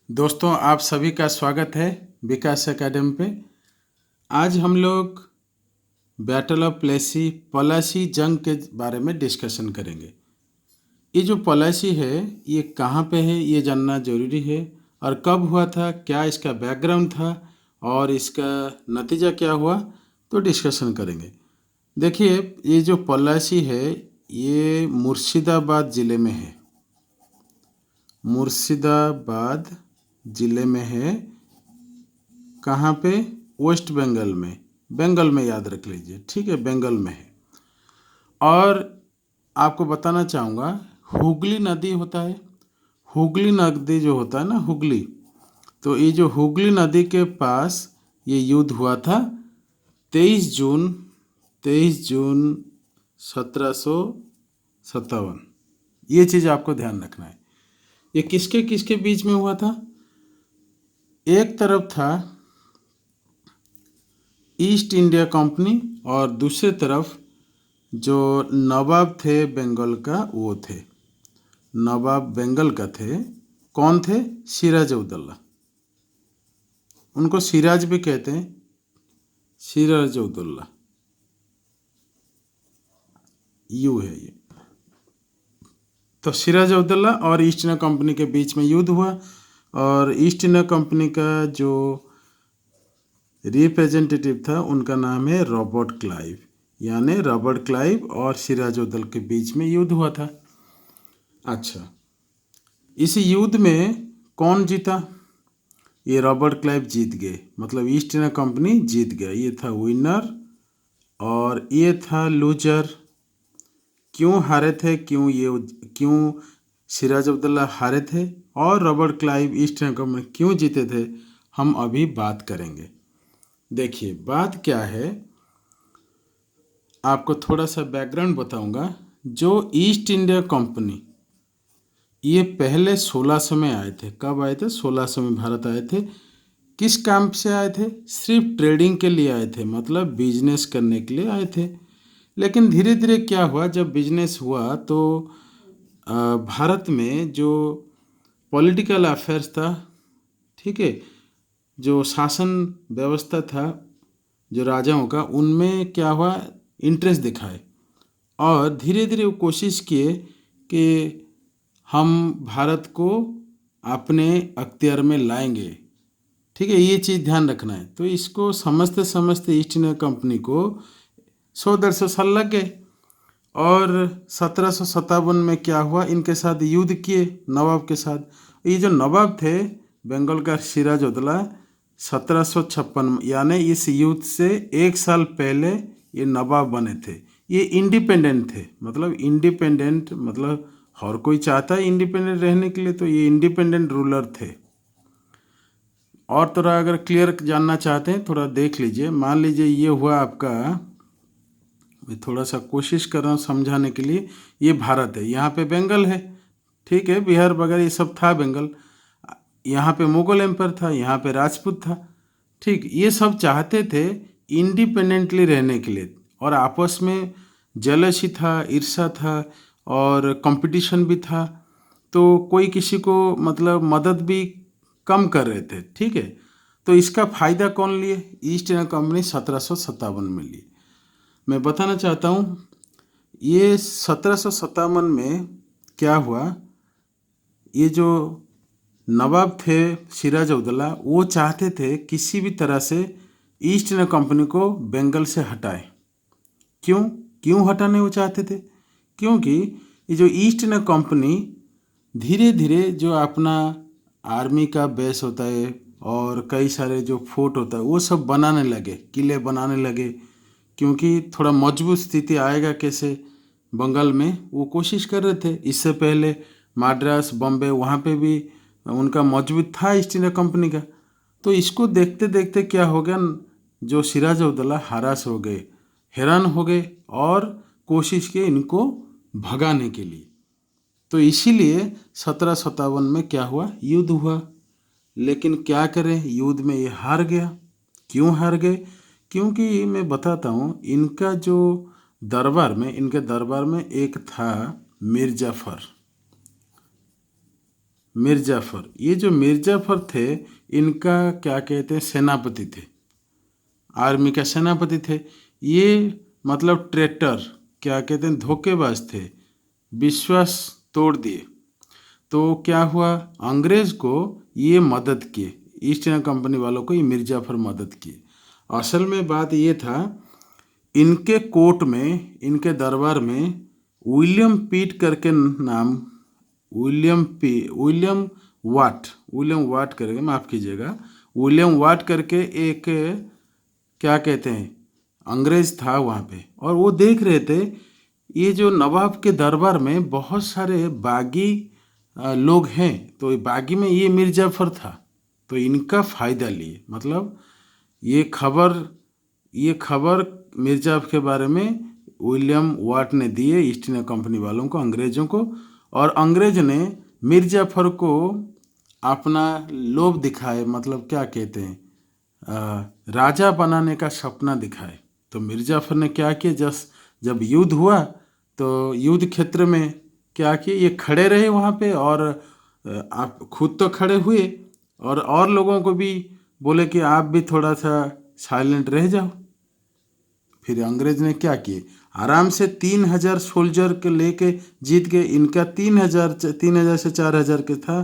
दोस्तों, आप सभी का स्वागत है विकास एकेडमी पे। आज हम लोग बैटल ऑफ प्लेसी पलासी जंग के बारे में डिस्कशन करेंगे। ये जो पलासी है ये कहाँ पे है ये जानना जरूरी है, और कब हुआ था, क्या इसका बैकग्राउंड था और इसका नतीजा क्या हुआ, तो डिस्कशन करेंगे। देखिए, ये जो पलासी है ये मुर्शिदाबाद ज़िले में है। मुर्शिदाबाद ज़िले में है। कहाँ पे? वेस्ट बंगाल में। बंगाल में याद रख लीजिए, ठीक है, बंगाल में है। और आपको बताना चाहूँगा, हुगली नदी होता है, हुगली नदी जो होता है ना, हुगली, तो ये जो हुगली नदी के पास ये युद्ध हुआ था 23 जून 1757। ये चीज़ आपको ध्यान रखना है। ये किसके किसके बीच में हुआ था? एक तरफ था ईस्ट इंडिया कंपनी और दूसरे तरफ जो नवाब थे बंगाल का वो थे। नवाब बंगाल का थे। कौन थे? सिराज उद्दौला। उनको सिराज भी कहते हैं, सिराज उद्दौला, यू है ये। तो सिराज उद्दौला और ईस्ट इंडिया कंपनी के बीच में युद्ध हुआ, और ईस्ट इंडिया कंपनी का जो रिप्रेजेंटेटिव था उनका नाम है रॉबर्ट क्लाइव। यानी रॉबर्ट क्लाइव और सिराज उद्दौला के बीच में युद्ध हुआ था। अच्छा, इस युद्ध में कौन जीता? ये रॉबर्ट क्लाइव जीत गए, मतलब ईस्ट इंडिया कंपनी जीत गया। ये था विनर और ये था लूजर। क्यों हारे थे? क्यों सिराज उद्दौला हारे थे और Robert Clive east India company क्यों जीते थे, हम अभी बात करेंगे। देखिए, बात क्या है, आपको थोड़ा सा बैकग्राउंड बताऊंगा। जो ईस्ट इंडिया कंपनी ये पहले 1600 में आए थे। कब आए थे? 1600 में भारत आए थे। किस काम से आए थे? सिर्फ ट्रेडिंग के लिए आए थे, मतलब बिजनेस करने के लिए आए थे। लेकिन धीरे धीरे क्या हुआ, जब बिजनेस हुआ तो भारत में जो पॉलिटिकल अफेयर्स था, ठीक है, जो शासन व्यवस्था था जो राजाओं का, उनमें क्या हुआ, इंटरेस्ट दिखाए और धीरे धीरे वो कोशिश किए कि हम भारत को अपने अख्तियार में लाएंगे। ठीक है, ये चीज़ ध्यान रखना है। तो इसको समझते समझते ईस्ट इंडिया कंपनी को 100-150 साल लग गए, और 1757 में क्या हुआ, इनके साथ युद्ध किए नवाब के साथ। ये जो नवाब थे बंगाल का सिराज उद्दौला, 1756, यानी इस युद्ध से 1 साल पहले ये नवाब बने थे। ये इंडिपेंडेंट थे, मतलब इंडिपेंडेंट, मतलब हर कोई चाहता है इंडिपेंडेंट रहने के लिए, तो ये इंडिपेंडेंट रूलर थे। और थोड़ा अगर क्लियर जानना चाहते हैं, थोड़ा देख लीजिए। मान लीजिए ये हुआ आपका, मैं थोड़ा सा कोशिश कर रहा हूँ समझाने के लिए। ये भारत है, यहाँ पे बंगाल है, ठीक है, बिहार वगैरह ये सब था बंगाल। यहाँ पे मुगल एम्पायर था, यहाँ पे राजपूत था, ठीक। ये सब चाहते थे इंडिपेंडेंटली रहने के लिए, और आपस में जेलसी था, ईर्ष्या था और कंपटीशन भी था। तो कोई किसी को मतलब मदद भी कम कर रहे थे, ठीक है। तो इसका फ़ायदा कौन लिए? ईस्ट इंडिया कंपनी 1757 में लिए। मैं बताना चाहता हूँ, ये 1757 में क्या हुआ, ये जो नवाब थे सिराज उद्दौला, वो चाहते थे किसी भी तरह से ईस्ट इंडिया कंपनी को बंगाल से हटाए। क्यों क्यों हटाने वो चाहते थे? क्योंकि ये जो ईस्ट इंडिया कंपनी धीरे धीरे जो अपना आर्मी का बेस होता है और कई सारे जो फोर्ट होता है वो सब बनाने लगे, किले बनाने लगे, क्योंकि थोड़ा मजबूत स्थिति आएगा कैसे बंगाल में, वो कोशिश कर रहे थे। इससे पहले मद्रास, बॉम्बे, वहाँ पे भी उनका मजबूत था ईस्ट इंडिया कंपनी का। तो इसको देखते देखते क्या हो गया, जो सिराज उद्दौला हरास हो गए, हैरान हो गए और कोशिश की इनको भगाने के लिए। तो इसीलिए 1757 में क्या हुआ, युद्ध हुआ। लेकिन क्या करें, युद्ध में ये हार गया। क्यों हार गए? क्योंकि मैं बताता हूँ, इनके दरबार में एक था मीर जाफ़र। मीर जाफर, ये जो मीर जाफर थे इनका क्या कहते हैं, सेनापति थे, आर्मी का सेनापति थे। ये मतलब ट्रेटर, क्या कहते हैं, धोखेबाज थे, विश्वास तोड़ दिए। तो क्या हुआ, अंग्रेज को ये मदद किए, ईस्ट इंडिया कंपनी वालों को ये मीर जाफर मदद किए। असल में बात ये था, इनके कोर्ट में, इनके दरबार में विलियम पीट करके नाम, विलियम वाट करके, माफ़ कीजिएगा, विलियम वाट करके एक, क्या कहते हैं, अंग्रेज था वहाँ पे। और वो देख रहे थे ये जो नवाब के दरबार में बहुत सारे बागी लोग हैं, तो बागी में ये मीर जाफर था, तो इनका फ़ायदा लिए। मतलब ये खबर मीर जाफर के बारे में विलियम वाट ने दिए ईस्ट इंडिया कंपनी वालों को, अंग्रेज़ों को। और अंग्रेज ने मीर जाफर को अपना लोभ दिखाए, मतलब क्या कहते हैं, राजा बनाने का सपना दिखाए। तो मीर जाफर ने क्या किया, जब युद्ध हुआ तो युद्ध क्षेत्र में क्या किए, ये खड़े रहे वहाँ पे, और आप खुद तो खड़े हुए और लोगों को भी बोले कि आप भी थोड़ा सा साइलेंट रह जाओ। फिर अंग्रेज ने क्या किए, आराम से 3,000 सोल्जर के लेके जीत गए। इनका 3,000 से 4,000 के था,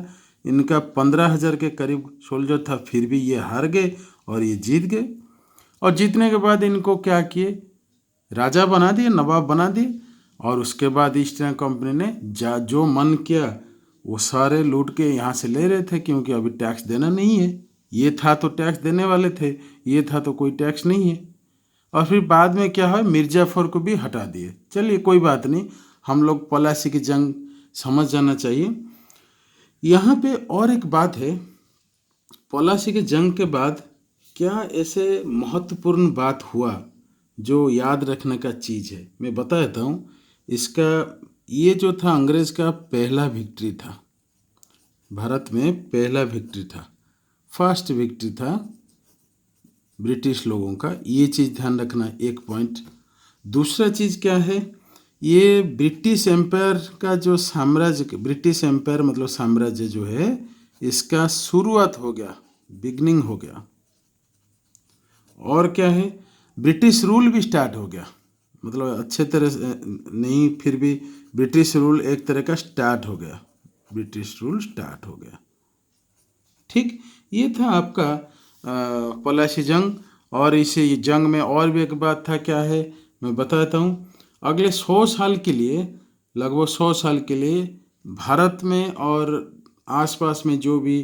इनका 15,000 के करीब सोल्जर था, फिर भी ये हार गए और ये जीत गए। और जीतने के बाद इनको क्या किए, राजा बना दिए, नवाब बना दिए। और उसके बाद ईस्ट इंडिया कंपनी ने जो मन किया वो सारे लूट के यहाँ से ले रहे थे, क्योंकि अभी टैक्स देना नहीं है। ये था तो टैक्स देने वाले थे, ये था तो कोई टैक्स नहीं है। और फिर बाद में क्या है, मीर जाफर को भी हटा दिए। चलिए कोई बात नहीं, हम लोग पलासी की जंग समझ जाना चाहिए। यहाँ पे और एक बात है, पलासी की जंग के बाद क्या ऐसे महत्वपूर्ण बात हुआ जो याद रखने का चीज़ है, मैं बता देता हूँ। इसका ये जो था, अंग्रेज का पहला विक्ट्री था, भारत में पहला विक्ट्री था, फर्स्ट विक्ट्री था ब्रिटिश लोगों का। ये चीज़ ध्यान रखना, एक पॉइंट। दूसरा चीज़ क्या है, ये ब्रिटिश एम्पायर का जो साम्राज्य, ब्रिटिश एम्पायर मतलब साम्राज्य जो है, इसका शुरुआत हो गया, बिगनिंग हो गया। और क्या है, ब्रिटिश रूल भी स्टार्ट हो गया, मतलब अच्छे तरह से नहीं, फिर भी ब्रिटिश रूल एक तरह का स्टार्ट हो गया, ब्रिटिश रूल स्टार्ट हो गया। ठीक, ये था आपका पलासी जंग। और इसे जंग में और भी एक बात था, क्या है मैं बताता हूँ। अगले 100 साल के लिए, लगभग 100 साल के लिए भारत में और आसपास में जो भी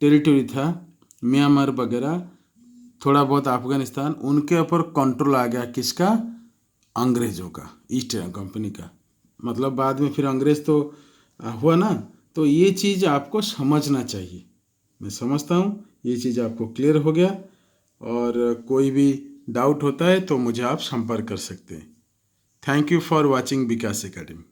टेरिटरी था, म्यांमार वगैरह, थोड़ा बहुत अफगानिस्तान, उनके ऊपर कंट्रोल आ गया, किसका, अंग्रेज़ों का, ईस्ट इंडिया कंपनी का। मतलब बाद में फिर अंग्रेज़ तो हुआ ना। तो ये चीज़ आपको समझना चाहिए। मैं समझता हूँ ये चीज़ आपको क्लियर हो गया। और कोई भी डाउट होता है तो मुझे आप संपर्क कर सकते हैं। Thank you for watching Vikas academy.